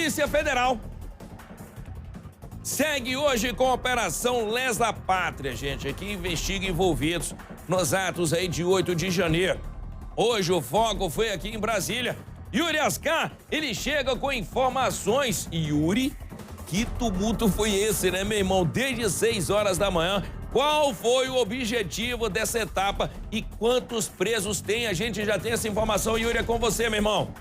Polícia Federal segue hoje com a Operação Lesa Pátria, gente, que investiga envolvidos nos atos aí de 8 de janeiro. Hoje o foco foi aqui em Brasília. Yuri Ascar, ele chega com informações. Yuri, que tumulto foi esse, né, meu irmão? Desde 6 horas da manhã. Qual foi o objetivo dessa etapa e quantos presos tem? A gente já tem essa informação. Yuri, é com você, meu irmão.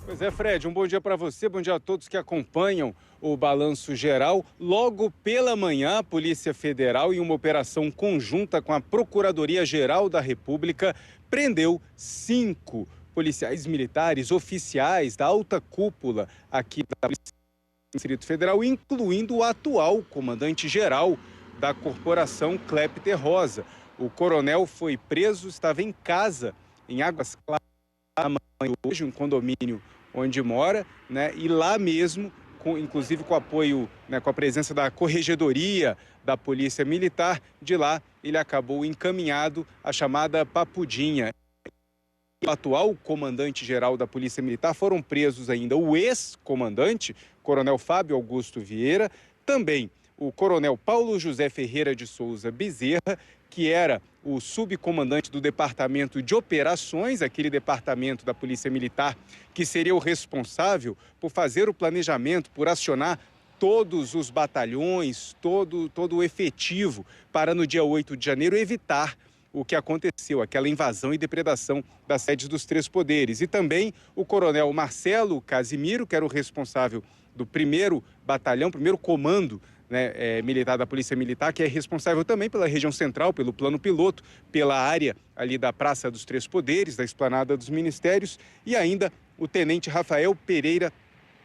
Pois é, Fred, um bom dia para você, bom dia a todos que acompanham o Balanço Geral. Logo pela manhã, a Polícia Federal, em uma operação conjunta com a Procuradoria-Geral da República, prendeu 5 policiais militares oficiais da alta cúpula aqui da Polícia do Distrito Federal, incluindo o atual comandante-geral da corporação, Clepter Rosa. O coronel foi preso, estava em casa, em Águas Claras, hoje, um condomínio onde mora, né? E lá mesmo, inclusive com apoio, né, com a presença da Corregedoria da Polícia Militar, de lá ele acabou encaminhado à chamada Papudinha. O atual comandante-geral da Polícia Militar, foram presos ainda o ex-comandante, Coronel Fábio Augusto Vieira, também o Coronel Paulo José Ferreira de Souza Bezerra, que era o subcomandante do Departamento de Operações, aquele departamento da Polícia Militar que seria o responsável por fazer o planejamento, por acionar todos os batalhões, todo o efetivo para no dia 8 de janeiro evitar o que aconteceu, aquela invasão e depredação das sedes dos 3 poderes. E também o coronel Marcelo Casimiro, que era o responsável do 1º batalhão, 1º comando, né, militar da Polícia Militar, que é responsável também pela região central, pelo plano piloto, pela área ali da Praça dos 3 Poderes, da Esplanada dos Ministérios, e ainda o tenente Rafael Pereira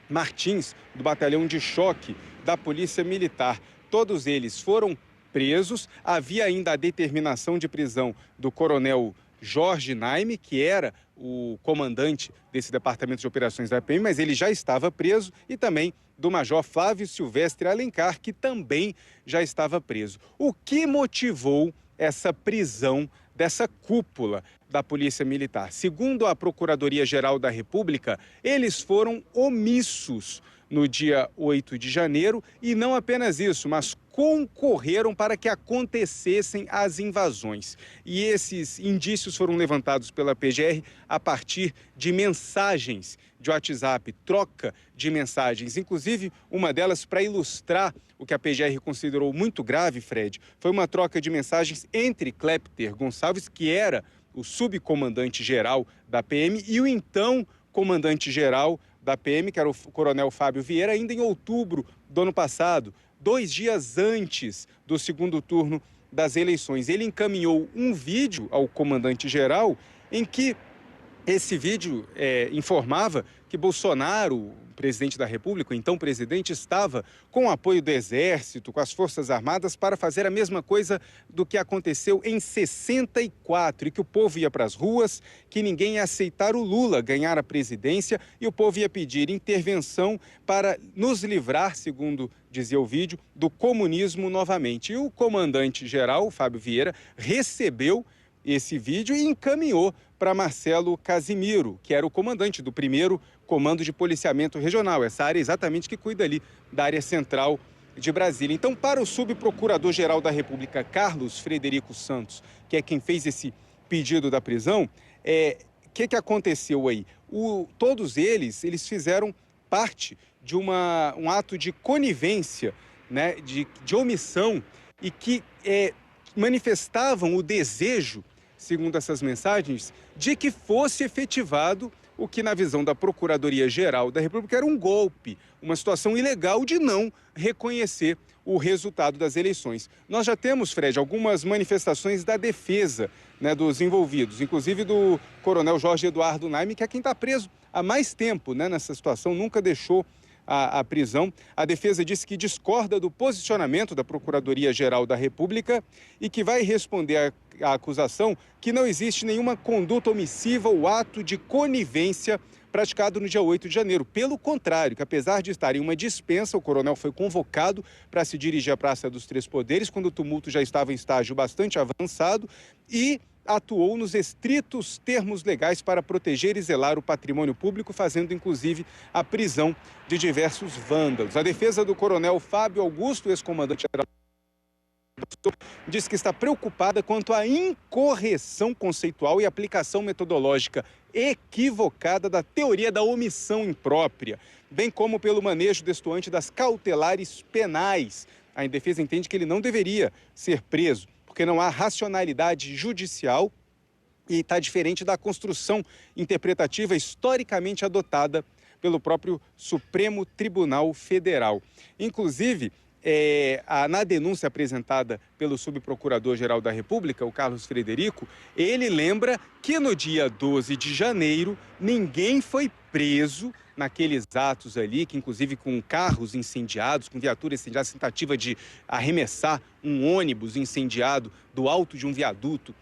Martins, do batalhão de choque da Polícia Militar. Todos eles foram presos. Havia ainda a determinação de prisão do coronel Jorge Naime, que era o comandante desse departamento de operações da PM, mas ele já estava preso, e também do major Flávio Silvestre Alencar, que também já estava preso. O que motivou essa prisão dessa cúpula da Polícia Militar? Segundo a Procuradoria-Geral da República, eles foram omissos no dia 8 de janeiro, e não apenas isso, mas concorreram para que acontecessem as invasões. E esses indícios foram levantados pela PGR a partir de mensagens de WhatsApp, troca de mensagens. Inclusive, uma delas, para ilustrar o que a PGR considerou muito grave, Fred, foi uma troca de mensagens entre Clepter Gonçalves, que era o subcomandante-geral da PM, e o então comandante-geral da PM, que era o coronel Fábio Vieira, ainda em outubro do ano passado, 2 dias antes do 2º turno das eleições. Ele encaminhou um vídeo ao comandante-geral em que esse vídeo informava que Bolsonaro, presidente da República, o então presidente, estava com o apoio do Exército, com as Forças Armadas, para fazer a mesma coisa do que aconteceu em 64, e que o povo ia para as ruas, que ninguém ia aceitar o Lula ganhar a presidência, e o povo ia pedir intervenção para nos livrar, segundo dizia o vídeo, do comunismo novamente. E o comandante-geral, Fábio Vieira, recebeu esse vídeo e encaminhou para Marcelo Casimiro, que era o comandante do 1º Comando de Policiamento Regional, essa área exatamente que cuida ali da área central de Brasília. Então, para o subprocurador-geral da República, Carlos Frederico Santos, que é quem fez esse pedido da prisão, o que aconteceu aí? Todos eles fizeram parte de um ato de conivência, né, de omissão, e que manifestavam o desejo, segundo essas mensagens, de que fosse efetivado o que, na visão da Procuradoria-Geral da República, era um golpe, uma situação ilegal de não reconhecer o resultado das eleições. Nós já temos, Fred, algumas manifestações da defesa, né, dos envolvidos, inclusive do coronel Jorge Eduardo Naime, que é quem está preso há mais tempo, né, nessa situação, nunca deixou a prisão. A defesa disse que discorda do posicionamento da Procuradoria-Geral da República e que vai responder à acusação que não existe nenhuma conduta omissiva ou ato de conivência praticado no dia 8 de janeiro. Pelo contrário, que apesar de estar em uma dispensa, o coronel foi convocado para se dirigir à Praça dos Três Poderes, quando o tumulto já estava em estágio bastante avançado, e atuou nos estritos termos legais para proteger e zelar o patrimônio público, fazendo inclusive a prisão de diversos vândalos. A defesa do coronel Fábio Augusto, ex-comandante-geral, diz que está preocupada quanto à incorreção conceitual e aplicação metodológica equivocada da teoria da omissão imprópria, bem como pelo manejo destoante das cautelares penais. A defesa entende que ele não deveria ser preso, porque não há racionalidade judicial e está diferente da construção interpretativa historicamente adotada pelo próprio Supremo Tribunal Federal. Inclusive, na denúncia apresentada pelo subprocurador-geral da República, o Carlos Frederico, ele lembra que no dia 12 de janeiro ninguém foi preso naqueles atos ali, que inclusive com carros incendiados, com viaturas incendiadas, tentativa de arremessar um ônibus incendiado do alto de um viaduto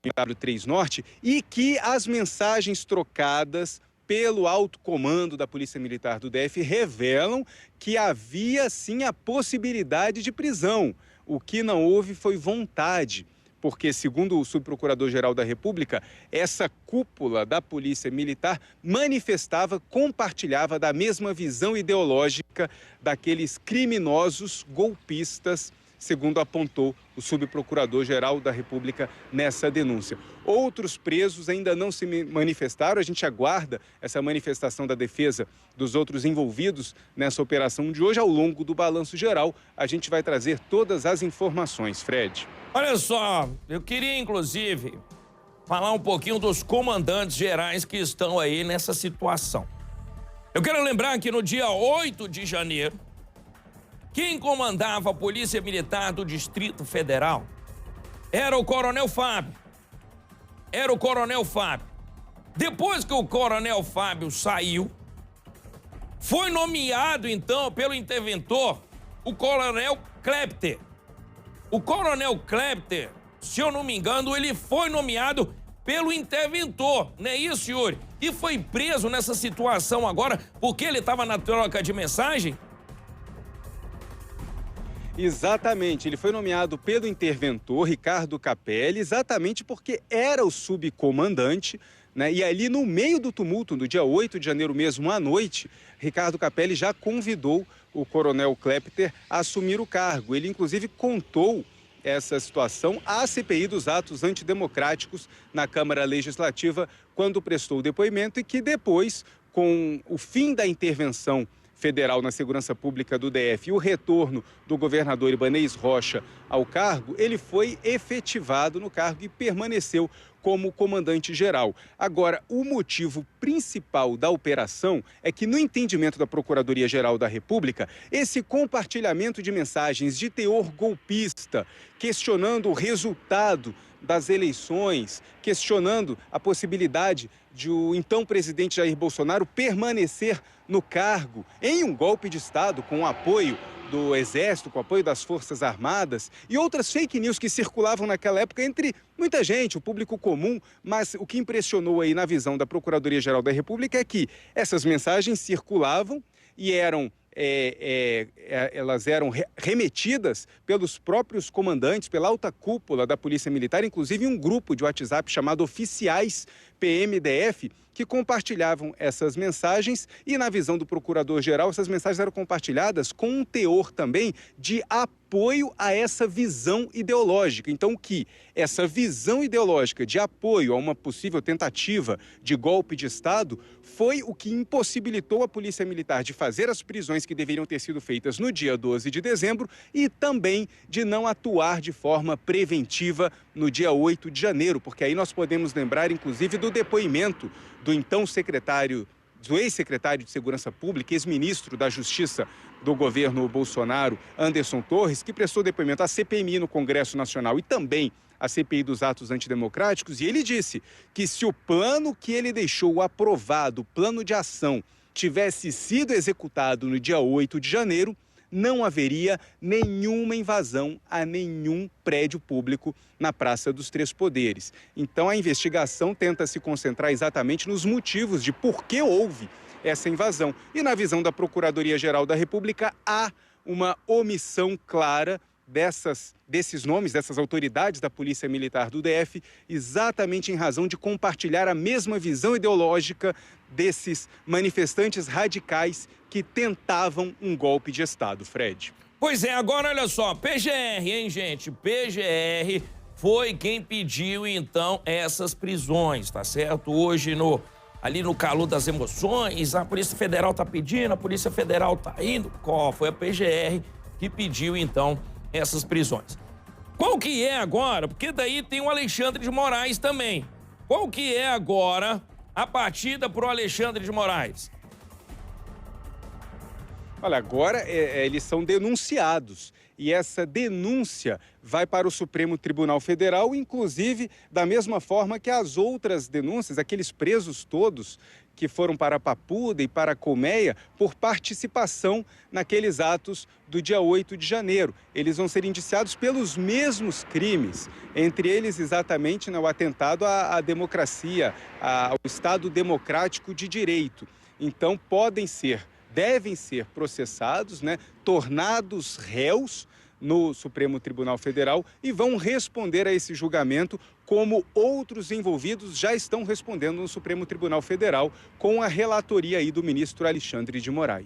em W3 Norte, e que as mensagens trocadas pelo alto comando da Polícia Militar do DF revelam que havia sim a possibilidade de prisão. O que não houve foi vontade, porque, segundo o subprocurador-geral da República, essa cúpula da Polícia Militar manifestava, compartilhava da mesma visão ideológica daqueles criminosos golpistas, segundo apontou o subprocurador-geral da República nessa denúncia. Outros presos ainda não se manifestaram, a gente aguarda essa manifestação da defesa dos outros envolvidos nessa operação de hoje. Ao longo do balanço geral, a gente vai trazer todas as informações, Fred. Olha só, eu queria inclusive falar um pouquinho dos comandantes gerais que estão aí nessa situação. Eu quero lembrar que no dia 8 de janeiro, quem comandava a Polícia Militar do Distrito Federal era o Coronel Fábio. Depois que o Coronel Fábio saiu, foi nomeado, então, pelo interventor, o Coronel Klepter. O Coronel Klepter, se eu não me engano, ele foi nomeado pelo interventor, não é isso, Yuri? E foi preso nessa situação agora porque ele estava na troca de mensagem? Exatamente, ele foi nomeado pelo interventor Ricardo Capelli, exatamente porque era o subcomandante, né? E ali no meio do tumulto, no dia 8 de janeiro mesmo, à noite, Ricardo Capelli já convidou o coronel Klepter a assumir o cargo. Ele, inclusive, contou essa situação à CPI dos atos antidemocráticos na Câmara Legislativa, quando prestou o depoimento, e que depois, com o fim da intervenção federal na segurança pública do DF e o retorno do governador Ibanez Rocha ao cargo, ele foi efetivado no cargo e permaneceu como comandante-geral. Agora, o motivo principal da operação é que, no entendimento da Procuradoria-Geral da República, esse compartilhamento de mensagens de teor golpista, questionando o resultado das eleições, questionando a possibilidade de o então presidente Jair Bolsonaro permanecer no cargo em um golpe de Estado com o apoio do Exército, com o apoio das Forças Armadas e outras fake news que circulavam naquela época entre muita gente, o público comum. Mas o que impressionou aí na visão da Procuradoria-Geral da República é que essas mensagens circulavam e elas eram remetidas pelos próprios comandantes, pela alta cúpula da Polícia Militar, inclusive um grupo de WhatsApp chamado Oficiais PMDF, que compartilhavam essas mensagens. E na visão do procurador-geral, essas mensagens eram compartilhadas com um teor também de apoio a essa visão ideológica. Então, que essa visão ideológica de apoio a uma possível tentativa de golpe de Estado foi o que impossibilitou a Polícia Militar de fazer as prisões que deveriam ter sido feitas no dia 12 de dezembro e também de não atuar de forma preventiva no dia 8 de janeiro, porque aí nós podemos lembrar, inclusive, do depoimento do então do ex-secretário de Segurança Pública, ex-ministro da Justiça do governo Bolsonaro, Anderson Torres, que prestou depoimento à CPMI no Congresso Nacional e também à CPI dos atos antidemocráticos, e ele disse que se o plano que ele deixou aprovado, o plano de ação, tivesse sido executado no dia 8 de janeiro, não haveria nenhuma invasão a nenhum prédio público na Praça dos Três Poderes. Então, a investigação tenta se concentrar exatamente nos motivos de por que houve essa invasão. E na visão da Procuradoria-Geral da República, há uma omissão clara desses nomes, dessas autoridades da Polícia Militar do DF, exatamente em razão de compartilhar a mesma visão ideológica desses manifestantes radicais que tentavam um golpe de Estado, Fred. Pois é, agora olha só, PGR, hein, gente? PGR foi quem pediu, então, essas prisões, tá certo? Hoje, ali no calor das emoções, a Polícia Federal tá pedindo, a Polícia Federal tá indo. Qual? Foi a PGR que pediu, então, essas prisões. Qual que é agora? Porque daí tem o Alexandre de Moraes também. Qual que é agora a partida pro Alexandre de Moraes? Olha, agora eles são denunciados e essa denúncia vai para o Supremo Tribunal Federal, inclusive da mesma forma que as outras denúncias, aqueles presos todos que foram para Papuda e para Colmeia por participação naqueles atos do dia 8 de janeiro. Eles vão ser indiciados pelos mesmos crimes, entre eles exatamente o atentado à democracia, ao Estado Democrático de Direito. Então devem ser processados, tornados réus no Supremo Tribunal Federal e vão responder a esse julgamento como outros envolvidos já estão respondendo no Supremo Tribunal Federal com a relatoria aí do ministro Alexandre de Moraes.